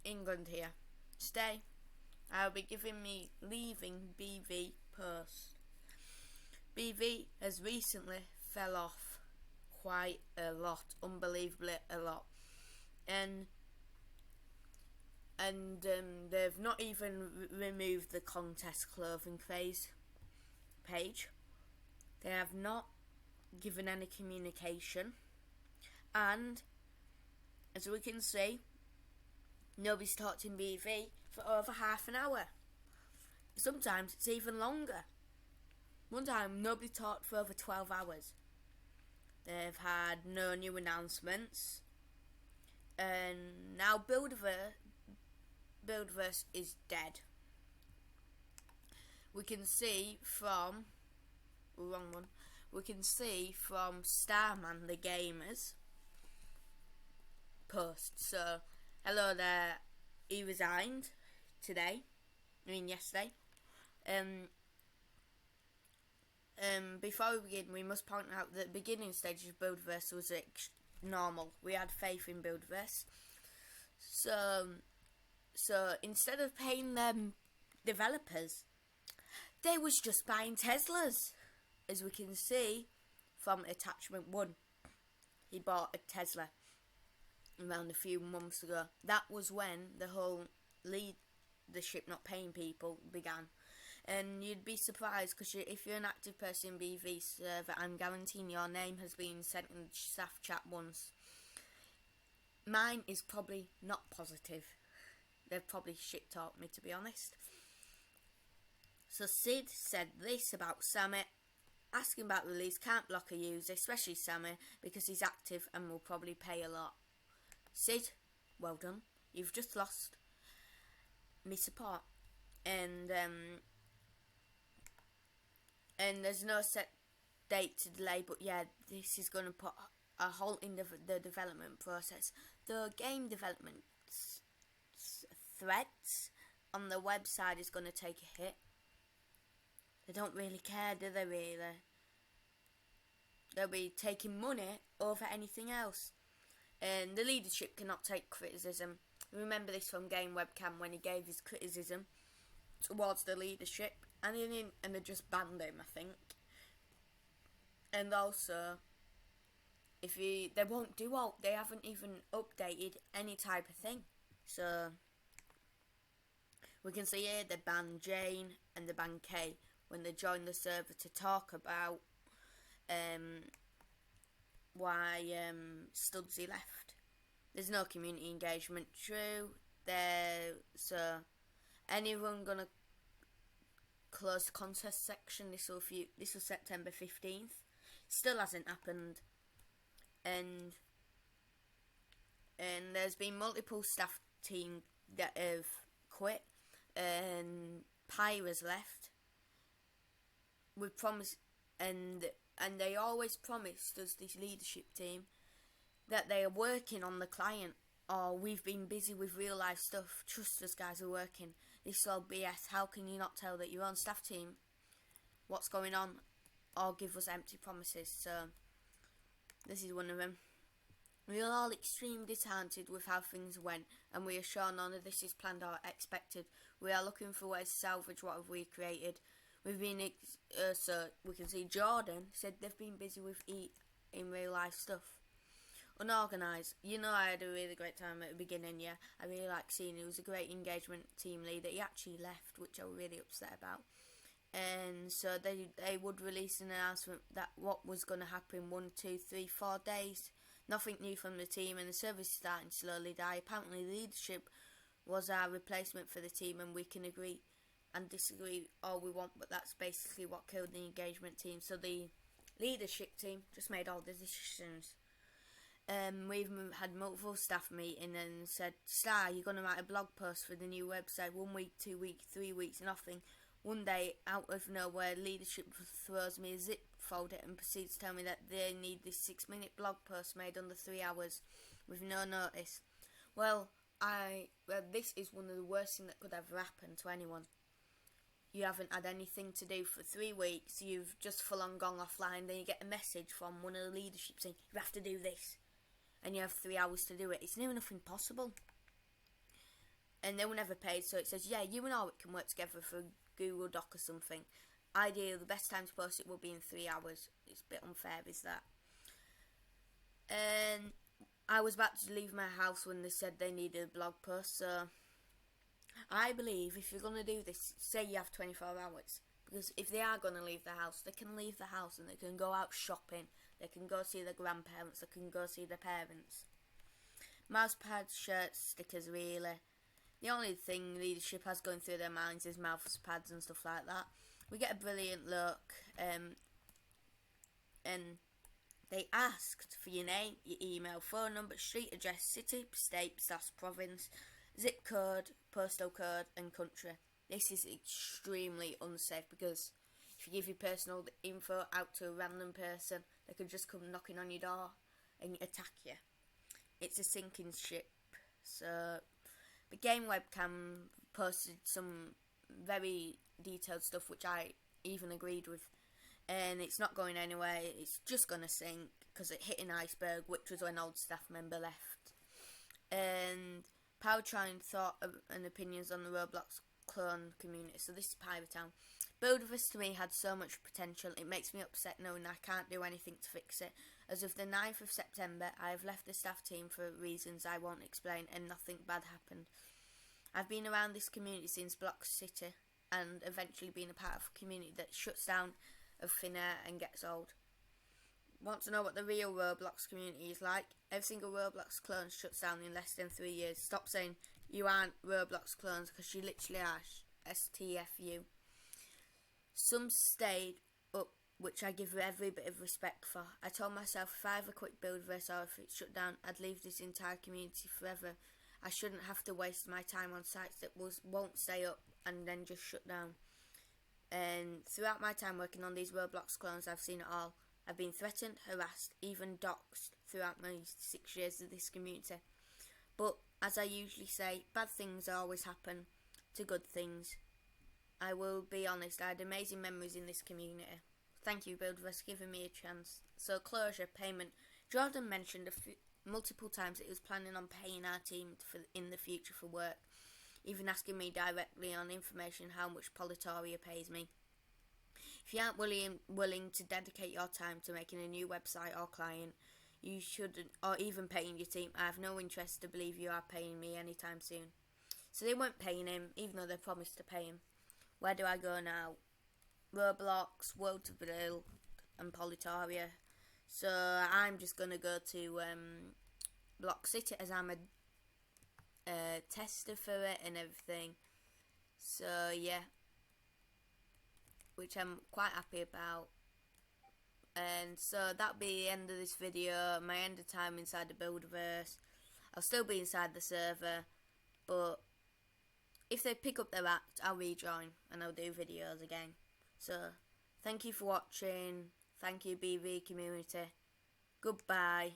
England here. Today, I'll be leaving BV post. BV has recently fell off quite a lot, unbelievably a lot, and they've not even removed the contest clothing craze page. They have not given any communication, and as we can see, nobody's talked in BV for over half an hour. Sometimes it's even longer. One time nobody talked for over 12 hours. They've had no new announcements, and now Builderverse is dead. We can see from Starman the Gamers post. So, hello there. He resigned yesterday. Before we begin, we must point out that the beginning stage of Builderverse was normal. We had faith in Builderverse. So instead of paying them developers, they was just buying Teslas. As we can see from attachment 1, he bought a Tesla around a few months ago. That was when the whole leadership not paying people began. And you'd be surprised, because if you're an active person in BV server, I'm guaranteeing your name has been sent in the staff chat once. Mine is probably not positive. They've probably shit-talked me, to be honest. So Sid said this about Sammy. Asking about release, can't block a user, especially Sammy, because he's active and will probably pay a lot. Sid, well done. You've just lost me support. And there's no set date to delay, but yeah, this is going to put a halt in the development process. The game development threads on the website is going to take a hit. They don't really care, do they really? They'll be taking money over anything else. And the leadership cannot take criticism. Remember this from Game Webcam when he gave his criticism towards the leadership, and they just banned him, I think. And also, they won't do they haven't even updated any type of thing. So we can see here they banned Jane and they banned Kay when they joined the server to talk about why Studsy left. There's no community engagement. True. So anyone gonna close the contest section? This was September 15th. Still hasn't happened. And there's been multiple staff team that have quit, and Pyra's left. We promised, and they always promised us, this leadership team, that they are working on the client, or we've been busy with real life stuff. Trust us, guys, we're working. This is all BS. How can you not tell that your own staff team what's going on, or give us empty promises? So this is one of them. We are all extremely disheartened with how things went, and we are sure none of this is planned or expected. We are looking for ways to salvage what have we created. We've been so we can see Jordan said they've been busy with in real life stuff. Unorganised. I had a really great time at the beginning. Yeah, I really like seeing he was a great engagement team leader. He actually left, which I was really upset about. And so they would release an announcement that what was going to happen 1, 2, 3, 4 days. Nothing new from the team, and the service is starting to slowly die. Apparently leadership was our replacement for the team, and we can agree and disagree all we want, but that's basically what killed the engagement team. So the leadership team just made all the decisions. We've had multiple staff meeting and said, Star, you're going to write a blog post for the new website. 1 week, 2 weeks, 3 weeks, nothing. One day, out of nowhere, leadership throws me a zip folder and proceeds to tell me that they need this 6-minute blog post made under 3 hours with no notice. Well, this is one of the worst things that could ever happen to anyone. You haven't had anything to do for 3 weeks, you've just full on gone offline, then you get a message from one of the leadership saying, you have to do this, and you have 3 hours to do it. It's near enough impossible. and they were never paid. So it says, yeah, you and Orwick can work together for a Google Doc or something. Ideally, the best time to post it will be in 3 hours. It's a bit unfair, is that? And I was about to leave my house when they said they needed a blog post. So I believe if you're going to do this, say you have 24 hours. Because if they are going to leave the house, they can leave the house and they can go out shopping. They can go see their grandparents. They can go see their parents. Mouse pads, shirts, stickers, really. The only thing leadership has going through their minds is mouse pads and stuff like that. We get a brilliant look. And they asked for your name, your email, phone number, street address, city, state, province, zip code, postal code, and country. This is extremely unsafe because if you give your personal info out to a random person, they could just come knocking on your door and attack you. It's a sinking ship. So the game webcam posted some very detailed stuff which I even agreed with, and it's not going anywhere. It's just going to sink because it hit an iceberg, which was when old staff member left. And Powertrain thought and opinions on the Roblox clone community. So this is Pyrotown. Buildiverse to me had so much potential. It makes me upset knowing I can't do anything to fix it. As of the 9th of September, I have left the staff team for reasons I won't explain, and nothing bad happened. I've been around this community since Block City, and eventually been a part of a community that shuts down of thin air and gets old. Want to know what the real Roblox community is like? Every single Roblox clone shuts down in less than 3 years. Stop saying you aren't Roblox clones, because you literally are. STFU. Some stayed up, which I give every bit of respect for. I told myself if I ever quit Buildverse or if it shut down, I'd leave this entire community forever. I shouldn't have to waste my time on sites that won't stay up and then just shut down. And throughout my time working on these Roblox clones, I've seen it all. I've been threatened, harassed, even doxxed throughout my 6 years of this community. But, as I usually say, bad things always happen to good things. I will be honest, I had amazing memories in this community. Thank you, Buildverse, for giving me a chance. So, closure, payment. Jordan mentioned multiple times that he was planning on paying our team in the future for work, even asking me directly on information how much Politoria pays me. If you aren't willing to dedicate your time to making a new website or client, you shouldn't, or even paying your team, I have no interest to believe you are paying me anytime soon. So they weren't paying him, even though they promised to pay him. Where do I go now? Roblox, World to Build, and Politoria. So I'm just going to go to Block City as I'm a tester for it and everything. So yeah, which I'm quite happy about. And so that'll be the end of this video, my end of time inside the Buildiverse. I'll still be inside the server, but if they pick up their act, I'll rejoin and I'll do videos again. So, thank you for watching. Thank you, BV community. Goodbye.